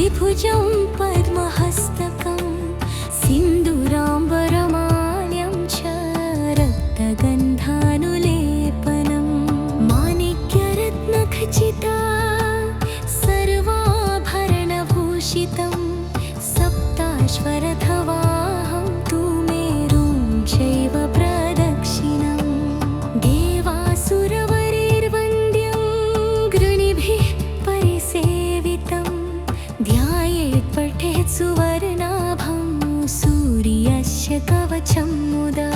द्विभुजं पद्महस्तकं सिन्दूराम्बरमाल्यं च रक्तगन्धानुलेपनं माणिक्यरत्नखचिता सर्वाभरणभूषितं सप्ताश्वरथवाहं तु मेरुं चैव प्रदक्षिणं देवासुरवरेर्वन्द्यं गृणिभिः परिसेवितं ध्यायेत् पठेत् सुवर्णाभं सूर्यस्य कवचं मुदा।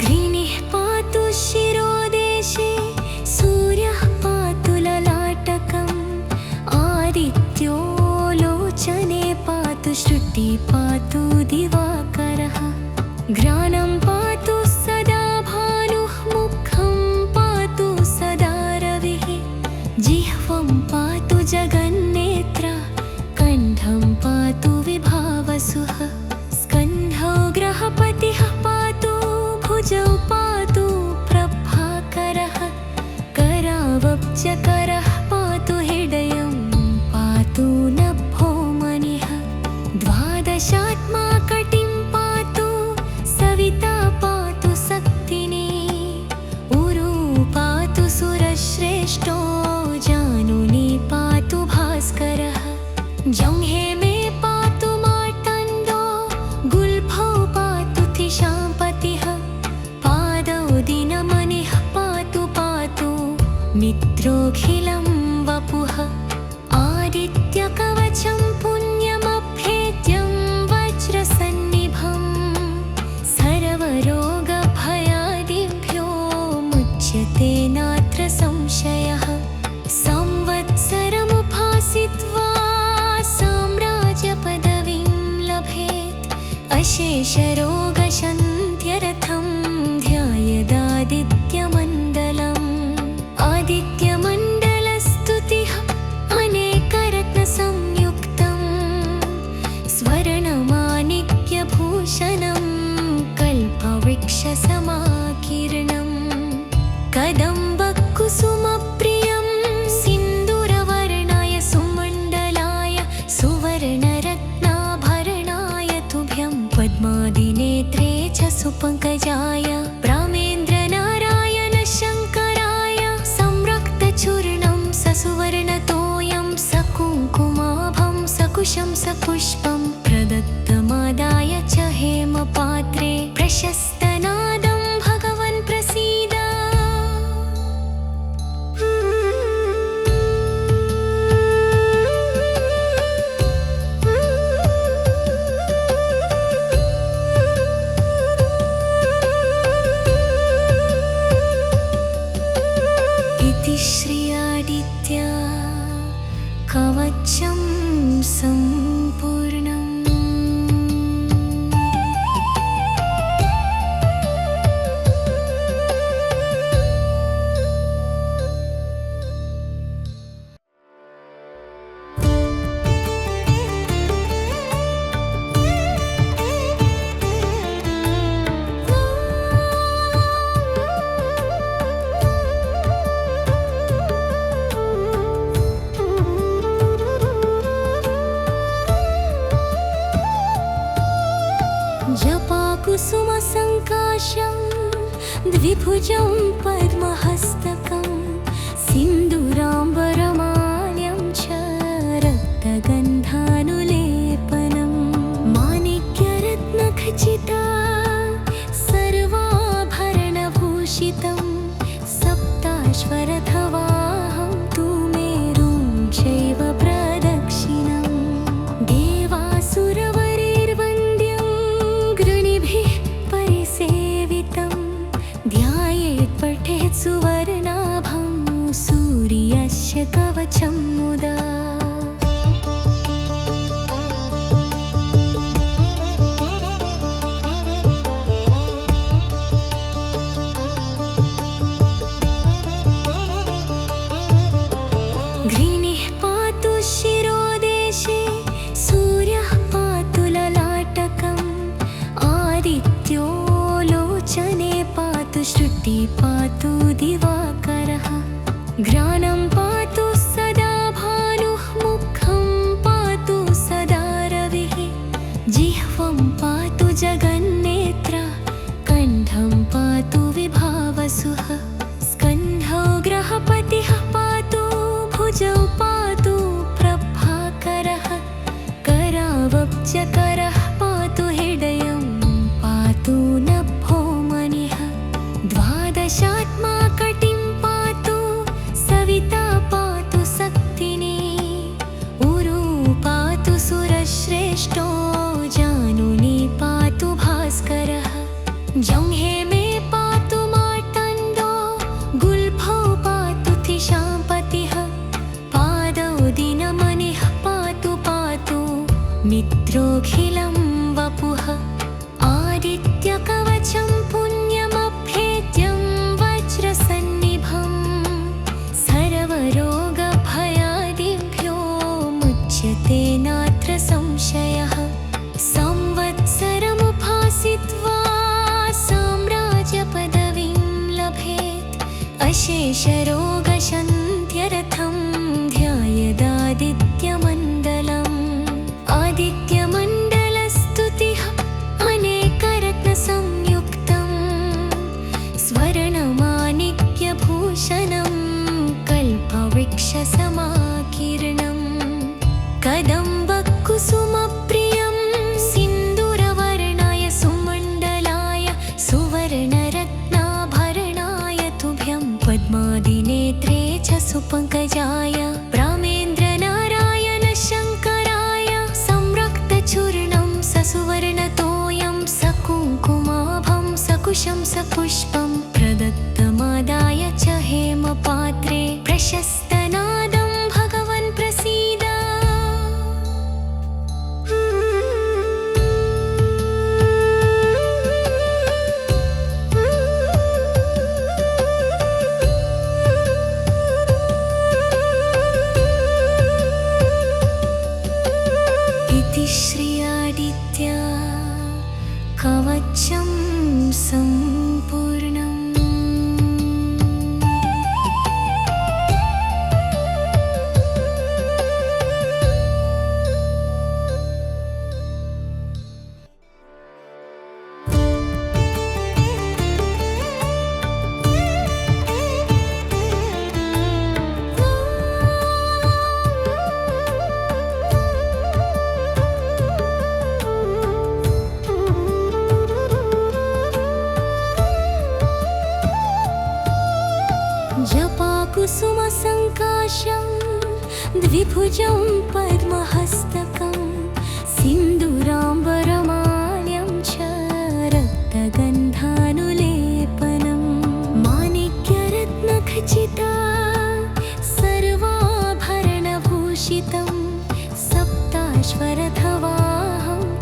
घृणिः पातु शिरोदेशे सूर्यः पातु ललाटकम् आदित्यो लोचने पातु श्रुतिः पातु दिवाकरः घ्राणं पातु सदा भानुः मुखं पातु सदा रविः जिह्वं पातु जगन्नेत्र कण्ठं पातु विभावसुः स्कन्धौ ग्रहपतिः पातु भुजौ पातु प्रभाकरः करावब्जकरः पातु हृदयं पातु नभो मणिः द्वादशात्मा कटिं पातु सविता पातु शक्तिनी उरु पातु सुरश्रेष्ठो जानुनी पातु भास्करः जंघे मे पातु मार्तण्डो गुल्फौ पातु थिशाम्पतिः पादौ दिनमणिः पातु पातु मित्रोऽखिलं वपुः आदित्यकवचं पुण्यमभेद्यं वज्रसन्निभं सर्वरोगभयादिभ्यो मुच्यते नात्र संशयः संवत्सरमुपासित्वा साम्राज्यपदवीं लभेत् अशेषरोगशान्त्यर्थं ध्यायेदादित्यमण्डलम् आदित्यमण्डलस्तुतिः अनेकरत्नसंयुक्तं स्वर्णमाणिक्यभूषणं कल्पवृक्षसमाकीर्णं कदम्बकुसुमप्रियं सिन्दूरवर्णाय सुमण्डलाय सुवर्णरत्नाभरणाय तुभ्यं पद्मादिनेत्रे च सुपङ्कजाय ब्रह्मेन्द्रनारायण शङ्कराय संरक्तचूर्णं ससुवर्णतोयं सकुङ्कुमाभं सकुशं सपुष्पं प्रदत्तमादाय च हेमपात्रे प्रशस्तनादं भगवन् प्रसीद। इति श्री आदित्य कवचं सम्पूर्णम्। जपाकुसुमसङ्काशं द्विभुजं पद्महस्तकं सिन्दूराम्बरमाल्यं च रक्तगन्धानुलेपनं माणिक्यरत्नखचिता सर्वाभरणभूषितं सप्ताश्वरथवाहं तु मेरुं चैव प्रदक्षिणं देवासुरवरेर्वन्द्यं गृणिभिः परिसेवितं ध्यायेत् पठेत् सुवर्णाभं सूर्यस्य कवचं मुदा। घृणिः पातु शिरोदेशे सूर्यः पातु पातु श्रुति पातु दिवाकरः घ्राणं पातु सदा भानुः मुखं पातु सदा रविः जिह्वं पातु जगन्नेत्र कण्ठं पातु विभावसुः स्कन्धौ ग्रहपतिः पातु भुजौ पातु प्रभाकरः करावब्जकरः पातु हृदयं पातु नभो मणिः द्वादशात्मा कटिं पातु सविता पातु शक्तिनी उरु पातु सुरश्रेष्ठो जानुनी पातु भास्करः जंघे मे पातु मार्तण्डो गुल्फौ पातु थिशाम्पतिः पादौ दिनमणिः पातु पातु मित्रोऽखिलं वपुः आदित्यकवचं पुण्यमभेद्यं वज्रसन्निभं सर्वरोगभयादिभ्यो मुच्यते नात्र संशयः संवत्सरमुपासित्वा साम्राज्यपदवीं लभेत् अशेषरोगशान्त्यर्थं ध्यायेदादित्यमण्डलम् आदित्यमण्डलस्तुतिः अनेकरत्नसंयुक्तं स्वर्णमाणिक्यभूषणं कल्पवृक्षसमाकीर्णं कदम्बकुसुमप्रियं सिन्दूरवर्णाय सुमण्डलाय सुवर्णरत्नाभरणाय तुभ्यं पद्मादिनेत्रे च सुपङ्कजाय प्रामेन्द्रनारायण शङ्कराय संरक्तचूर्णं ससुवर्णतोयं सकुङ्कुमाभं सकुशं सपुष्पं प्रदत्तमादाय च हेमपात्रे प्रशस्तनादं भगवन् प्रसीद इति श्री आदित्य कवचं सम्पूर्णम्। जपाकुसुमसङ्काशं द्विभुजं पद्महस्तकं सिन्दूराम्बरमाल्यं च रक्तगन्धानुलेपनं माणिक्यरत्नखचिता सर्वाभरणभूषितं सप्ताश्वरथवाहं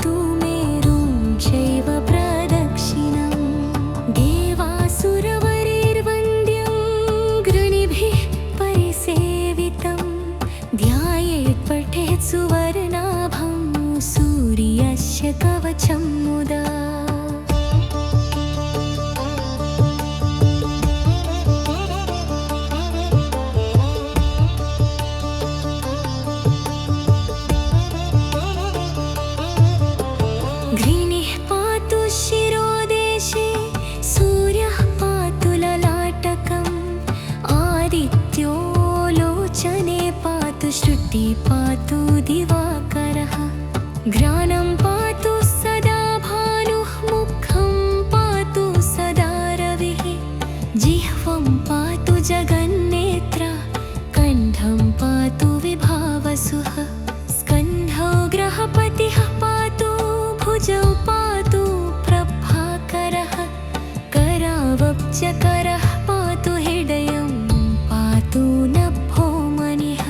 तु मेरुं चैव प्रदक्षिणं देवासुरवरेर्वन्द्यं गृणिभिः परिसेवितं ध्यायेत् पठेत् सुवर्णाभं सूर्यस्य कवचं मुदा घृणिः पातु शिरोदेशे सूर्यः पातु ललाटकम् आदित्यो लोचने पातु श्रुति पातु दिवाकरः घ्राणं पातु सदा भानुः मुखं पातु सदा रविः जिह्वं पातु जगन्नेत्र कण्ठं पातु विभावसुः स्कन्धौ ग्रहपतिः पातु भुजौ पातु प्रभाकरः करावब्जकरः पातु हृदयं पातु नभो मणिः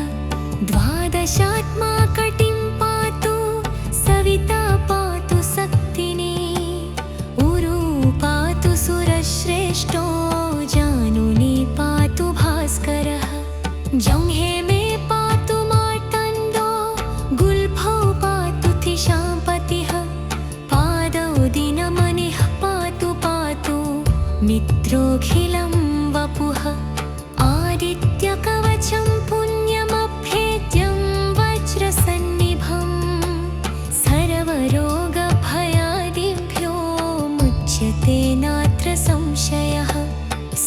द्वादशात्मा कटिं पातु सविता पातु शक्तिनी उरु पातु सुरश्रेष्ठो जानुनी पातु भास्करः जंघे मे पातु मार्तण्डो गुल्फौ पातु थिशाम्पतिः पादौ दिनमणिः पातु पातु मित्रोऽखिलं वपुः आदित्यकवचं पुण्यमभ्येद्यं वज्रसन्निभं सर्वरोगभयादिभ्यो मुच्यते नात्र संशयः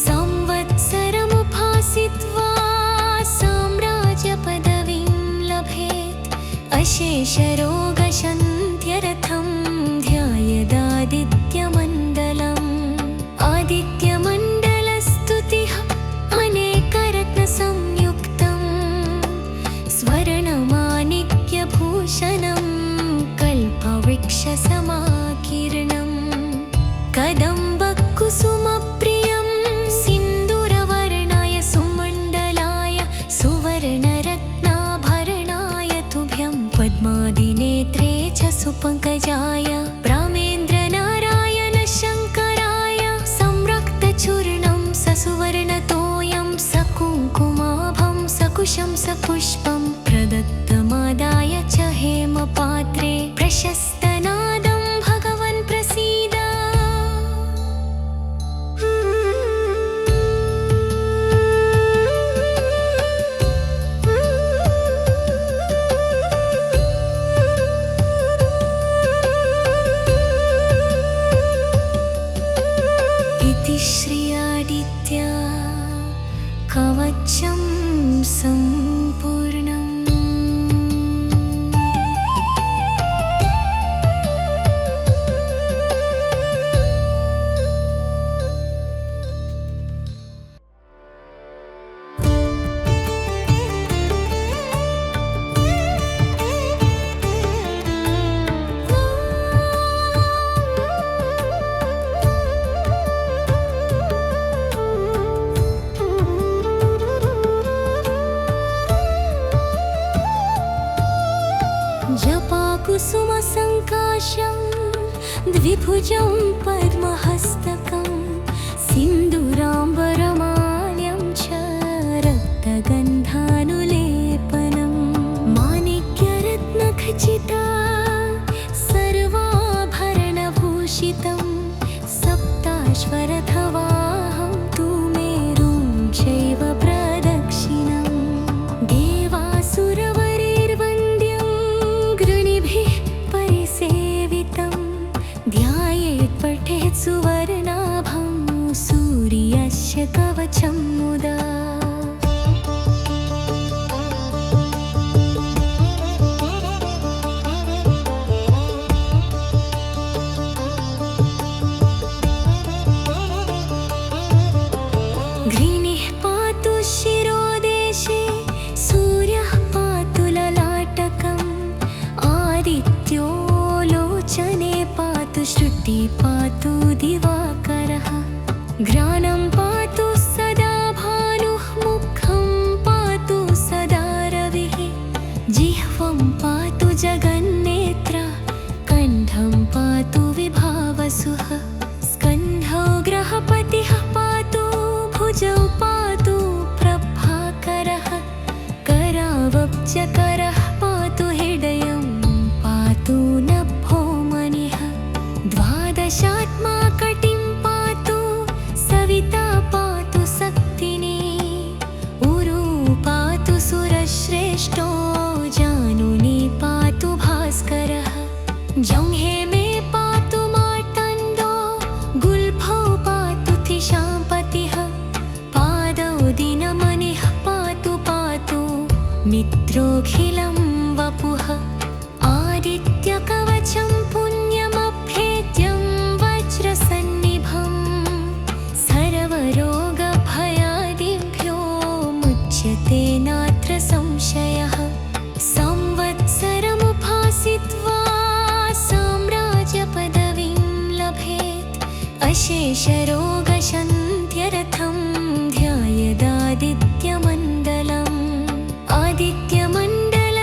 संवत्सरमुपासित्वा साम्राज्यपदवीं लभेत् अशेषरोगशन्त्यर्थं ध्यायेदादित्यमण्डलम् आदित्यमण्डलस्तुतिः अनेकरत्नसंयुक्तं स्वर्णमाणिक्यभूषणं कल्पवृक्षसमाकीर्णं कदम्बकुसुमप्रियं सिन्दूरवर्णाय सुमण्डलाय सुवर्णरत्नाभरणाय तुभ्यं पद्मादिनेत्रे च सुपङ्कजाय चूर्णं ससुवर्णतोयं सकुङ्कुमाभं सकुशं सपुष्पं प्रदत्तमादाय च हेमपात्रे प्रशस्तनादं भगवन् प्रसीद श्री आदित्य कवचं सम्पूर्णम् जपाकुसुमसङ्काशं द्विभुजं पद्महस्तकं सिन्दूराम्बरमाल्यं च रक्तगन्धानुलेपनं माणिक्यरत्नखचिता सर्वाभरणभूषितं सप्ताश्वरथवाहं तु मेरुं चैव प्रदक्षिणं देवासुरवरेर्वन्द्यं परिसेवितं ध्यायेत् पठेत् सुवर्णाभं सूर्यस्य कवचं मुदा घृणिः पातु शिरोदेशे सूर्यः पातु ललाटकम् आदित्यो लोचने पातु श्रुति पातु दिवाकरः घ्राणं पातु सदा भानुः मुखं पातु सदा रविः जिह्वं पातु जगन्नेत्र कण्ठं पातु विभावसुः स्कन्धौ ग्रहपतिः पातु भुजौ पातु प्रभाकरः करावब्जकरः पातु हृदयं पातु नभो मणिः द्वादशात्मा कटिं पातु सविता पातु शक्तिनी उरु पातु सुरश्रेष्ठो जानुनी पातु भास्करः जंहे मे पातु मार्तण्डो गुल्फौ पातु थिशापतिः पादौ दिनमणिः पातु पातु मित्रोऽखिलं वपुः आदित्यकवचं पुण्यमभ्येद्यं वज्रसन्निभं सर्वरोगभयादिभ्यो मुच्यते नात्र संशयः संवत्सरमुपासित्वा साम्राज्यपदवीं लभेत् अशेषरोगशन्त्यर्थं ध्यायेदादित्यमण्डलम् आदित्यमण्डल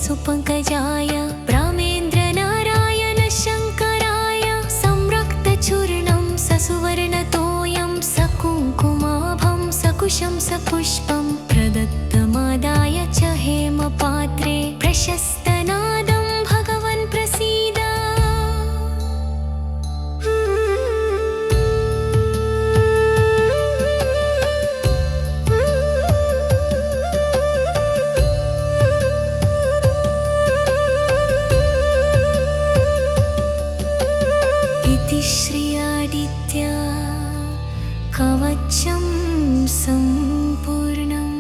सुपङ्कजाय प्रामेन्द्रनारायण शङ्कराय संरक्तचूर्णं ससुवर्णतोयं सकुङ्कुमाभं सकुशं सपुष्पं प्रदत्तमादाय च हेमपात्रे प्रशस्तनादं भगवन् प्रसीद। श्री आदित्य कवचं सम्पूर्णम्।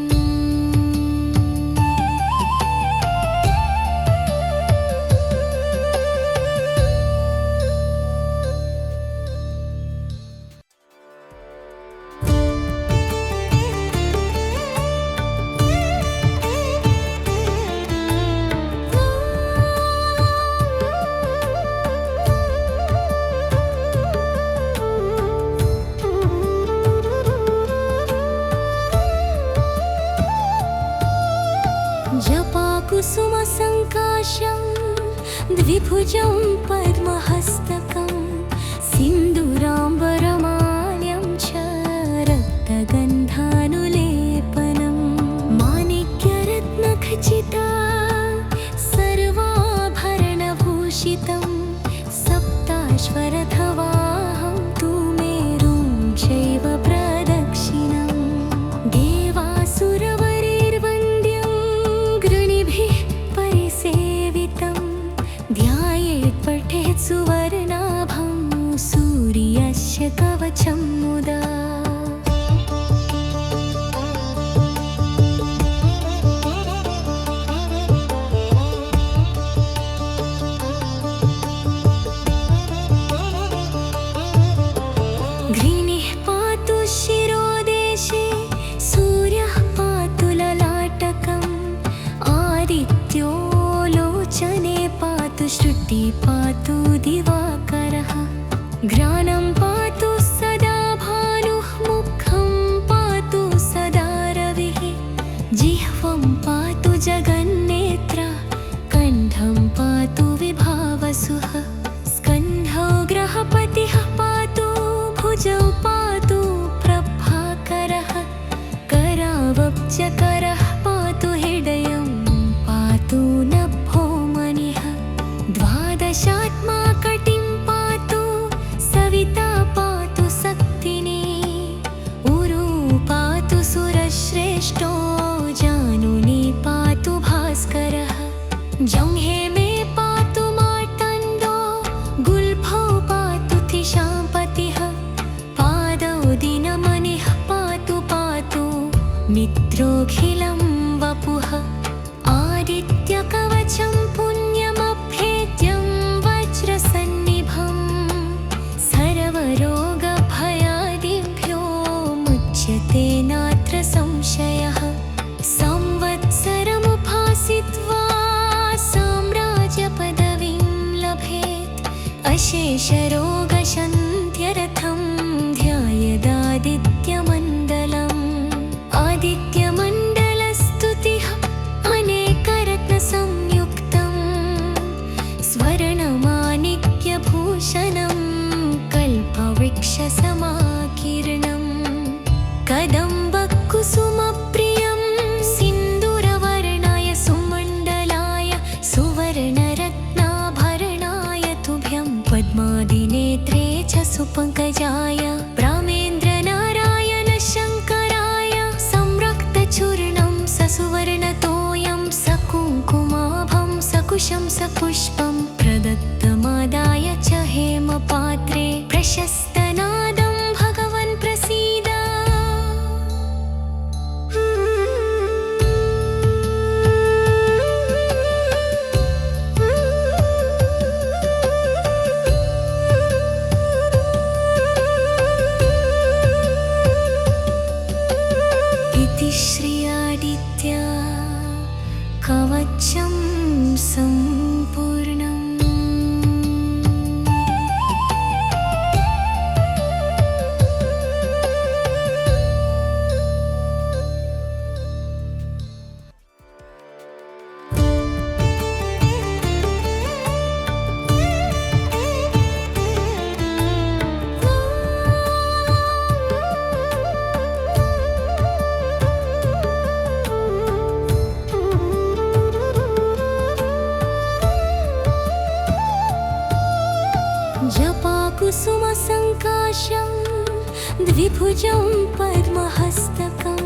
जपाकुसुमसङ्काशं द्विभुजं पद्महस्तकं सिन्दूराम्बरमाल्यं च रक्तगन्धानुलेपनं माणिक्यरत्नखचिता सर्वाभरणभूषितं सप्ताश्वरथवाहं तु मेरुं चैव प्रदक्षिणं देवासुरवरेर्वन्द्यं परिसेवितं ध्यायेत् पठेत् सुवर्णाभं सूर्यस्य कवचं मुदा। घृणिः पातु शिरोदेशे सूर्यः पातु ललाटकम् आदित्यो लोचने पातु श्रुति पातु दिवाकरः घ्राणं पातु सदा भानुः मुखं पातु सदा रविः जिह्वं पातु जगन्नेत्र कण्ठं पातु विभावसुः स्कन्धौ ग्रहपतिः पातु भुजौ पातु प्रभाकरः करावब्जकरः पातु हृदयं पातु नभो मनिः द्वादशात्मा कटिं पातु सविता पातु शक्तिनी उरु पातु सुरश्रेष्ठो जानुनी पातु भास्करः जंहे मे पातु मार्तण्डो गुल्फौ पातु थिशापतिः पादौ दिनमणिः पातु पातु मित्रोऽखिलं वपुः आदित्यकवचं पुण्यमभेद्यं वज्रसन्निभं सर्वरोगभयादिभ्यो मुच्यते नात्र संशयः संवत्सरमुपासित्वा साम्राज्यपदवीं लभेत् अशेषरोगशान्त्यर्थं ध्यायेदादित्यमण्डलम् आदित्यमण्डलस्तुतिः अनेकरत्नसंयुक्तं स्वर्णमाणिक्यभूषणं कल्पवृक्षसमाकीर्णं कदम्बकुसुमप्रियं सिन्दूरवर्णाय सुमण्डलाय सुवर्णरत्नाभरणाय तुभ्यं पद्मादिनेत्रे च सुपङ्कजाय प्रामेन्द्रनारायण शङ्कराय संरक्तचूर्णं ससुवर्णतोयं सकुङ्कुमाभं सकुशं सपुष्पं प्रदत्तमादाय च हेमपात्रे प्रशस्तनादं भगवन् प्रसीद। श्री आदित्य कवचं सम्पूर्णम्। द्विभुजं पद्महस्तकं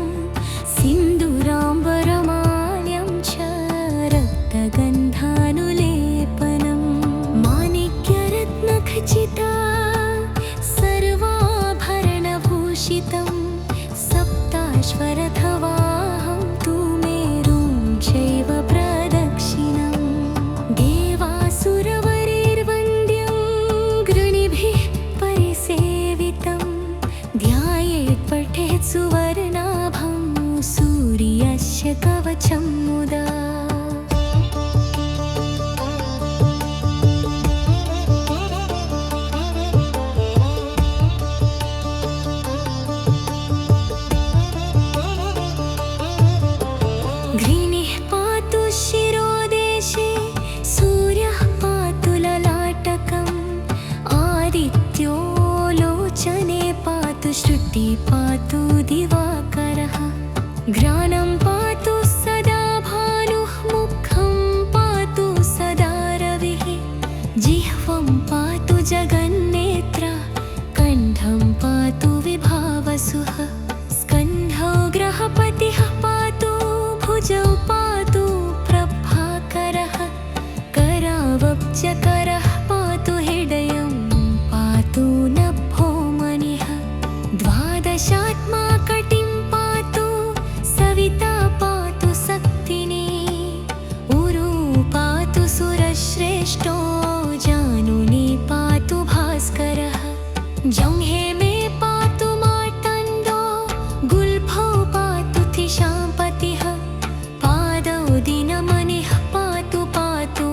सिन्दूराम्बरमाल्यं च रक्तगन्धानुलेपनं माणिक्यरत्नखचिता सर्वाभरणभूषितं सप्ताश्वरथवाहं तु मेरुं चैव प्रदक्षिणं देवासुरवरेर्वन्द्यं गृणिभिः परिसेवितं ध्यायेत् पठेत् सुवर्णाभं सूर्यस्य कवचं मुदा घृणिः पातु शिरोदेशे सूर्यः पातु ललाटकम् आदित्यो लोचने पातु श्रुतिः पातु दिवाकरः घ्राणं पातु सदा भानुः मुखं पातु सदा रविः जिह्वं पातु जगन्नेत्र कण्ठं पातु विभावसुः स्कन्धौ ग्रहपतिः पातु भुजौ पातु प्रभाकरः करावब्जकरः पातु हृदयं पातु नभो मणिः द्वादशात्मा कटिं पातु सविता पातु शक्तिनी उरु पातु सुरश्रेष्ठो जानुनी पातु भास्करः जङ्घे मे पातु मार्तण्डो गुल्फौ पातु थिशापतिः पादौ दिनमणिः पातु पातु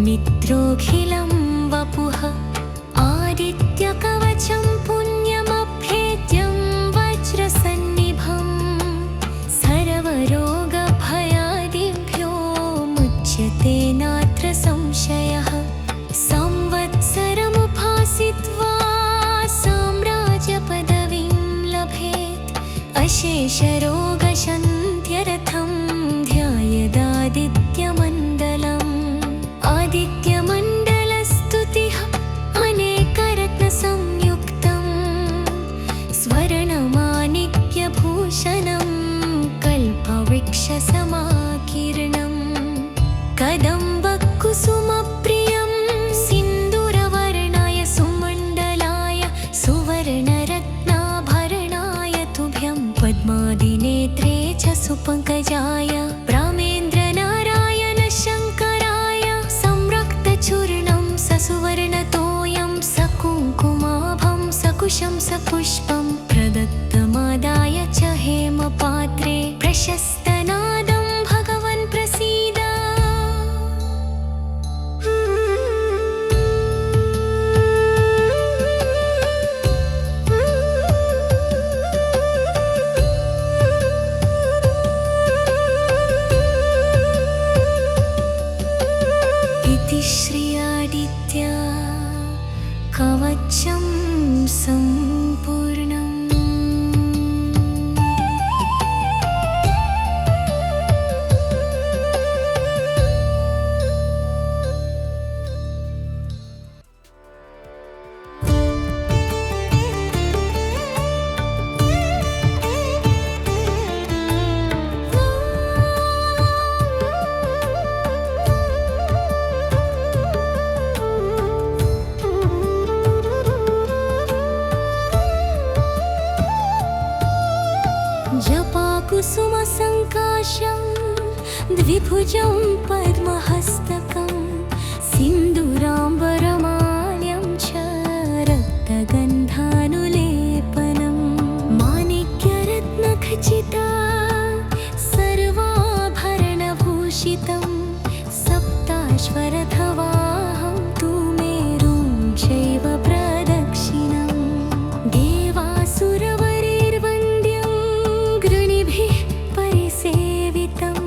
मित्रोऽखिलं वपुः आदित्यकवचं पुण्यमभेद्यं वज्रसन्निभं सर्वरोगभयादिभ्यो मुच्यते नात्र संशयः संवत्सरमुपासित्वा साम्राज्यपदवीं लभेत् अशेषरोगशन्त्यर्थं ध्यायेदादित्यमण्डलम् आदित्यमण्डलस्तुतिः अनेकरत्नसंयुक्तं स्वर्णमाणिक्यभूषणं कल्पवृक्षसमाकीर्णं कदम्बकुसुमप्रियं सिन्दूरवर्णाय सुमण्डलाय सुवर्णरत्नाभरणाय तुभ्यं पद्मादिनेत्रे च सुपङ्कजाय प्रामेन्द्रनारायण शङ्कराय संरक्तचूर्णं ससुवर्णतोयं सकुङ्कुमाभं सकुशं सपुष्पं प्रदत्तमादाय च हेमपात्रे प्रशस्तनादं भगवन् प्रसीद इति श्री आदित्य कवचं सम्पूर्णम् जपाकुसुमसङ्काशं द्विभुजं पद्महस्तकं सिन्दूराम्बरमाल्यं च रक्तगन्धानुलेपनं माणिक्यरत्नखचिता सर्वाभरणभूषितं सप्ताश्वरथवाहं तु मेरुं चैव प्रदक्षिणं देवासुरवरेर्वन्द्यं गृणिभिः परिसेवितं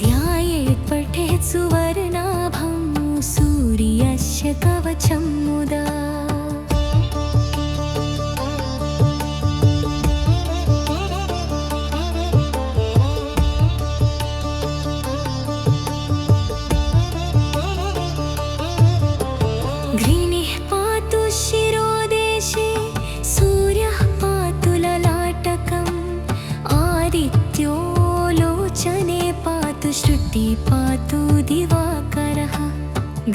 ध्यायेत् पठेत् सुवर्णाभं सूर्यस्य कवचं मुदा घृणिः पातु शिरोदेशे सूर्यः पातु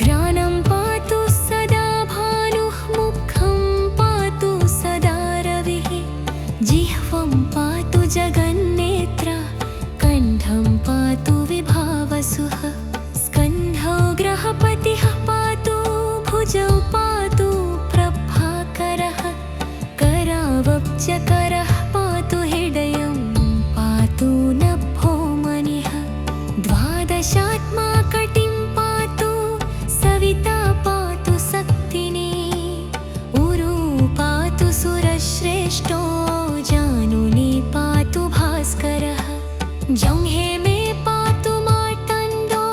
घ्राणं पातु सदा भानुः मुखं पातु सदा रविः जिह्वं पातु जगन्नेत्रा कण्ठं पातु विभावसुः स्कन्धौ ग्रहपतिः पातु भुजौ पातु प्रभाकरः करावब्जकरः पातु हृदयं पातु नभो मनिः द्वादशात्मा कटिं पातु सविता पातु शक्तिनी उरु पातु सुरश्रेष्ठो जानुनी पातु भास्करः जंघे मे पातु मार्तण्डो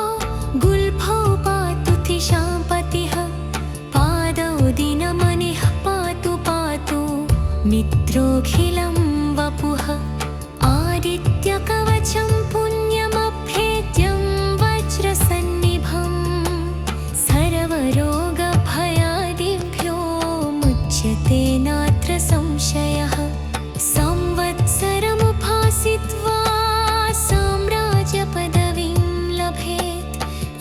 गुल्फौ पातु थिशापतिः पादौ दिनमणिः पातु पातु मित्रोऽखिलं वपुः आदित्यकवचं पुण्यमभेद्यं वज्रसन्निभं सर्वरोगभयादिभ्यो मुच्यते नात्र संशयः संवत्सरमुपासित्वा साम्राज्यपदवीं लभेत्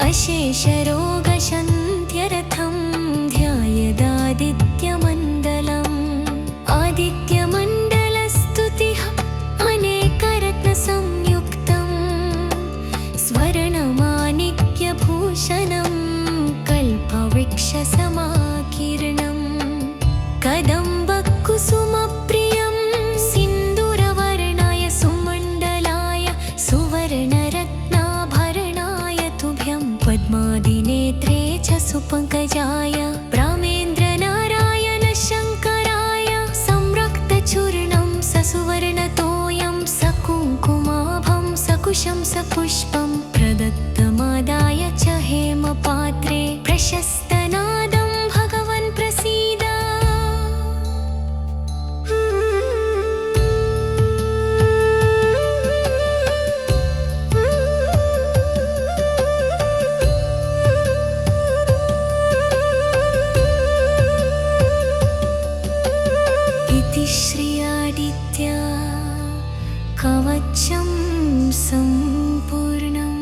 अशेषरोगशन्त्यर्थं ध्यायेदादित्यमण्डलम् आदित्यमण्डलस्तुतिः अनेकरत्नसंयुक्तं स्वर्णमाणिक्यभूषणं कल्पवृक्षसमाकीर्णं कदम्बकुसुमप्रियं सिन्दूरवर्णाय सुमण्डलाय सुवर्णरत्नाभरणाय तुभ्यं पद्मादिनेत्रे च सुपङ्कजाय ब्राह्मेन्द्रनारायण शङ्कराय संरक्तचूर्णं ससुवर्णतोयं सकुङ्कुमाभं सकुशं सपुष्पं प्रदत्तमादाय च हेमपात्रे प्रशस्तनादं भगवन् प्रसीद इति श्री आदित्य कवचं सम्पूर्णम्।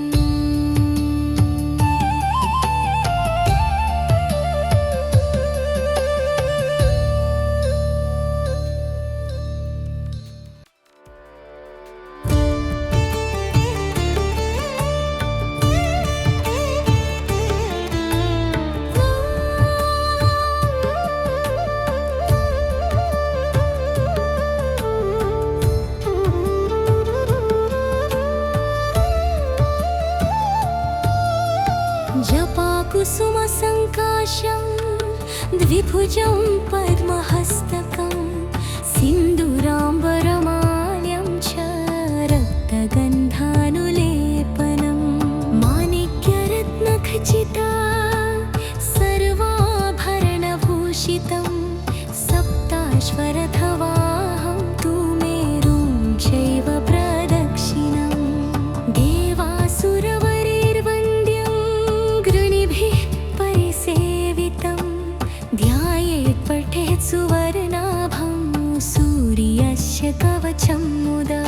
जपाकुसुमसङ्काशं द्विभुजं पद्महस्तकं सिन्दूराम्बरमाल्यं च रक्तगन्धानुलेपनं माणिक्यरत्नखचिता सर्वाभरणभूषितं सप्ताश्वरथवाहं तु मेरुं चैव प्रदक्षिणं देवासुरवरेर्वन्द्यं गृणिभिः परिसेवितं ध्यायेत् पठेत् सुवर्णाभं सूर्यस्य कवचं मुदा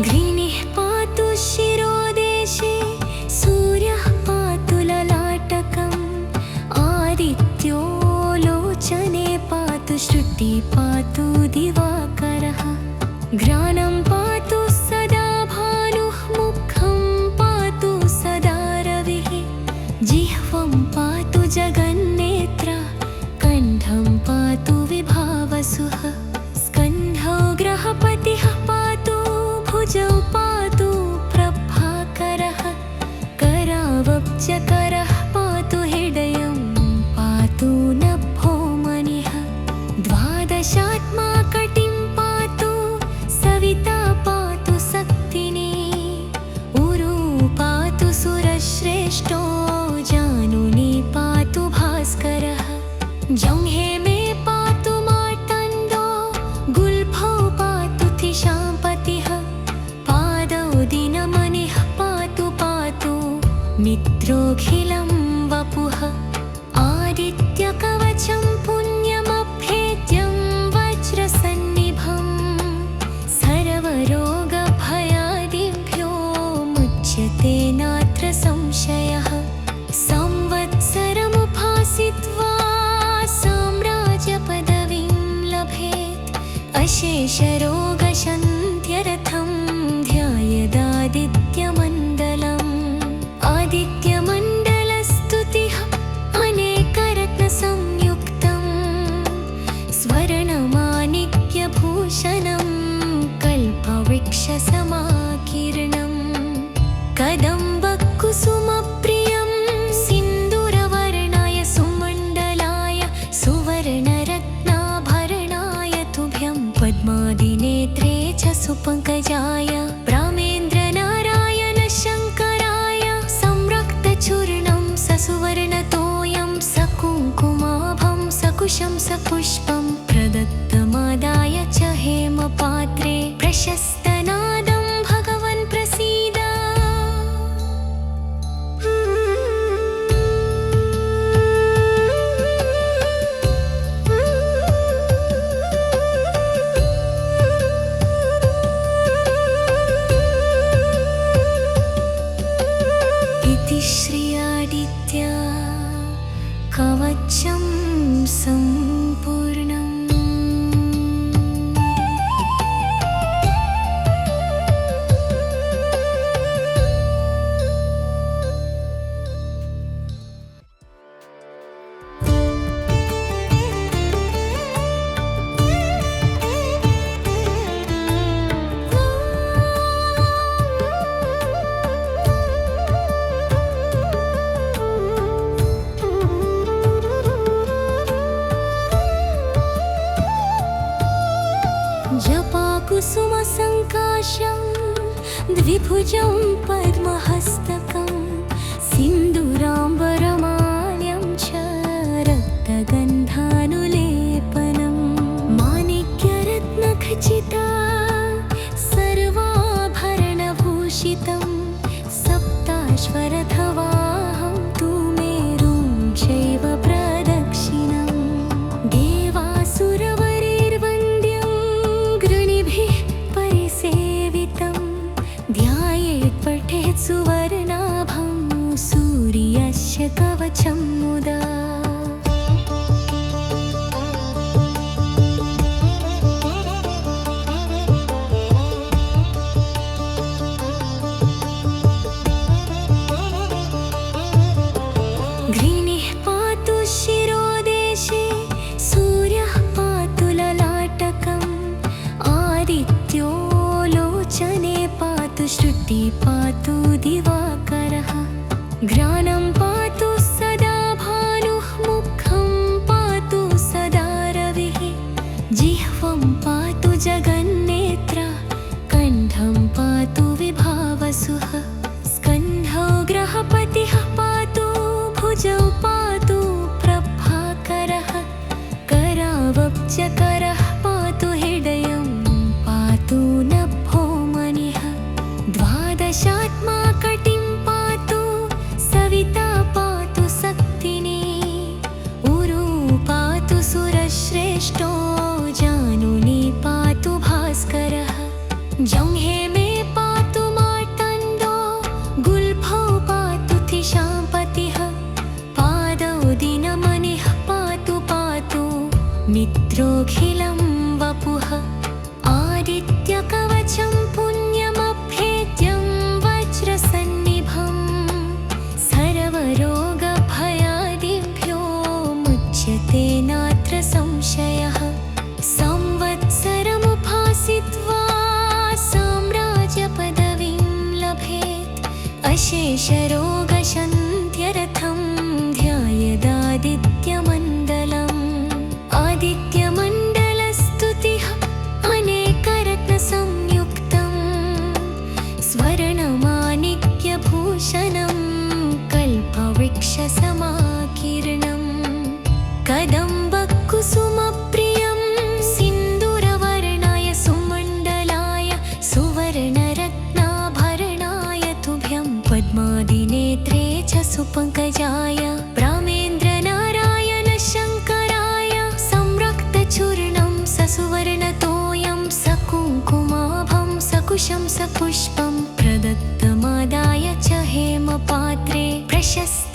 घृणिः पातु शिरोदेशे सूर्यः पातु ललाटकम् आदित्यो लोचने पातु श्रुति पातु दिवाकरः घ्राणं पातु सदा भानुः मुखं पातु सदा रविः जिह्वं पातु जगन्नेत्रा कण्ठं पातु विभावसुः स्कन्धौ ग्रहपतिः पातु भुजौ पातु प्रभाकरः करावब्जकरः पातु हृदयं पातु नभो मनिः द्वादशात्मा कटिं पातु सविता पातु शक्तिनी उरु पातु सुरश्रेष्ठो जानुनी पातु भास्करः अशेषरोगशन्त्यर्थं ध्यायदादित्यमण्डलम् आदित्यमण्डलस्तुतिः अनेकरत्नसंयुक्तं स्वर्णमाणिक्यभूषणं कल्पवृक्षसमाकीर्णम् कदम्बकुसुमप्रियं सिन्दूरवर्णाय सुमण्डलाय सुवर्णरत्नाभरणाय तुभ्यं पद्मादिनेत्रे च सुपङ्कजाय ब्राह्मेन्द्रनारायण शङ्कराय संरक्तचूर्णं ससुवर्णतोयं सकुङ्कुमाभं सकुशं सपुष्पं प्रदत्तमादाय च हेमपात्रे प्रशस्तनादं भगवन् प्रसीद। इति श्री आदित्य कवचं सम्पूर्णम्। जपाकुसुमसङ्काशं द्विभुजं पद्महस्तकं सिन्दूराम्बरमाल्यं च रक्तगन्धानुलेपनं माणिक्यरत्नखचिता सर्वाभरणभूषितं सप्ताश्वरथवाहं तु मेरुं चैव प्रदक्षिणं देवासुरवरेर्वन्द्यं गृणिभिः परिसेवितं ध्यायेत् पठेत् सुवर्णाभं सूर्यस्य कवचं मुदा। घृणिः पातु शिरोदेशे सूर्यः पातु ललाटकम् आदित्यो लोचने पातु श्रुतिः पातु दिवाकरः घ्राणं पातु सदा भानुः मुखं पातु सदा रविः जिह्वं पातु जगन्नेत्र कण्ठं पातु विभावसुः स्कन्धौ ग्रहपतिः पातु भुजौ पातु प्रभाकरः करावब्जकरः पातु हृदयं पातु नभो मणिः द्वादशात्मा कटिं पातु सविता पातु शक्तिनी उरु पातु सुरश्रेष्ठो जानुनी पातु भास्करः जंघे मे पातु मार्तण्डो गुल्फौ पातु थिशापतिः पादौ दिनमणिः पातु पातु मित्रोऽखिलं वपुः आदित्यकवचं पुण्यमभेद्यं वज्रसन्निभं सर्वरोगभयादिभ्यो मुच्यते नात्र संशयः संवत्सरमुपासित्वा साम्राज्यपदवीं लभेत् अशेषरोगशन्त्यर्थं ध्यायदादित्यमण्डलम् आदित्यमण्डलस्तुतिः अनेकरत्नसंयुक्तं स्वर्णमाणिक्यभूषणं कल्पवृक्षसमाकीर्णम् कदम्बकुसुमप्रियं सिन्दूरवर्णाय सुमण्डलाय सुवर्णरत्नाभरणाय तुभ्यं पद्मादिनेत्रे च सुपङ्कजाय ब्राह्मेन्द्रनारायण शङ्कराय संरक्तचूर्णं ससुवर्णतोयं सकुङ्कुमाभं सकुशं सपुष्पं प्रदत्तमादाय च हेमपात्रे प्रशस्त